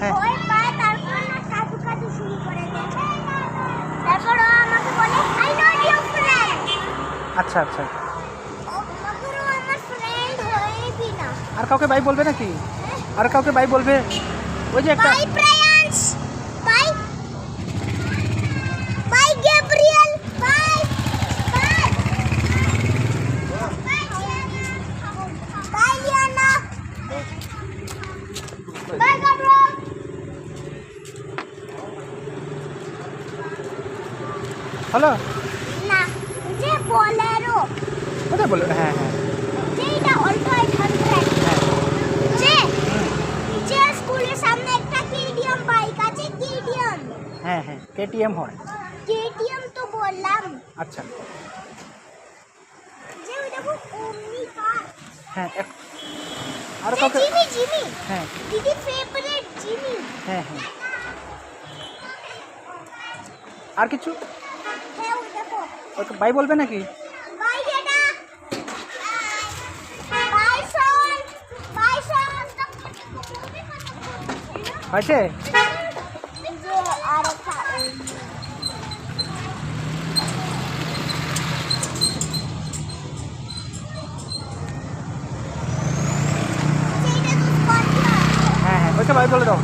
হ্যাঁ ভয় পায়, তারপর না কাঁদু কাঁদু শুরু করে দেয়। তারপর ও আমাকে বলে আই নট ইউর ফ্রেন্ড। আচ্ছা আচ্ছা, মগর ও আমার ফ্রেন্ড হয়ই না। আর কাউকে বাই বলবে নাকি? আর কাউকে বাই বলবে? ওই যে একটা বাই প্রায়ান্স, bye bye Gabriel, bye bye bye Liana, bye Gabriel. হলো না, যে বোলেরো, কোথায় বলবে? হ্যাঁ হ্যাঁ যেটা অল্টো 800, হ্যাঁ যে যে স্কুলের সামনে একটা কেটিএম বাইক আছে, কেটিএম। হ্যাঁ হ্যাঁ কেটিএম হয়। কেটিএম তো বললাম, আচ্ছা যে ওই দেখো ওমনি কার, হ্যাঁ আর যে কাউকে? জিমি, জিমি হ্যাঁ দিদি ফেভারিট জিমি। হ্যাঁ হ্যাঁ আর কিছু? হ্যাঁ ওই দেখো, ওকে বাই বলবে নাকি? বাই ডেটা, বাই সন, বাই সন। হয়েছে? যে আর একটা যেটা তো স্কর্পিও। হ্যাঁ হ্যাঁ ওকে বাই বলে দাও।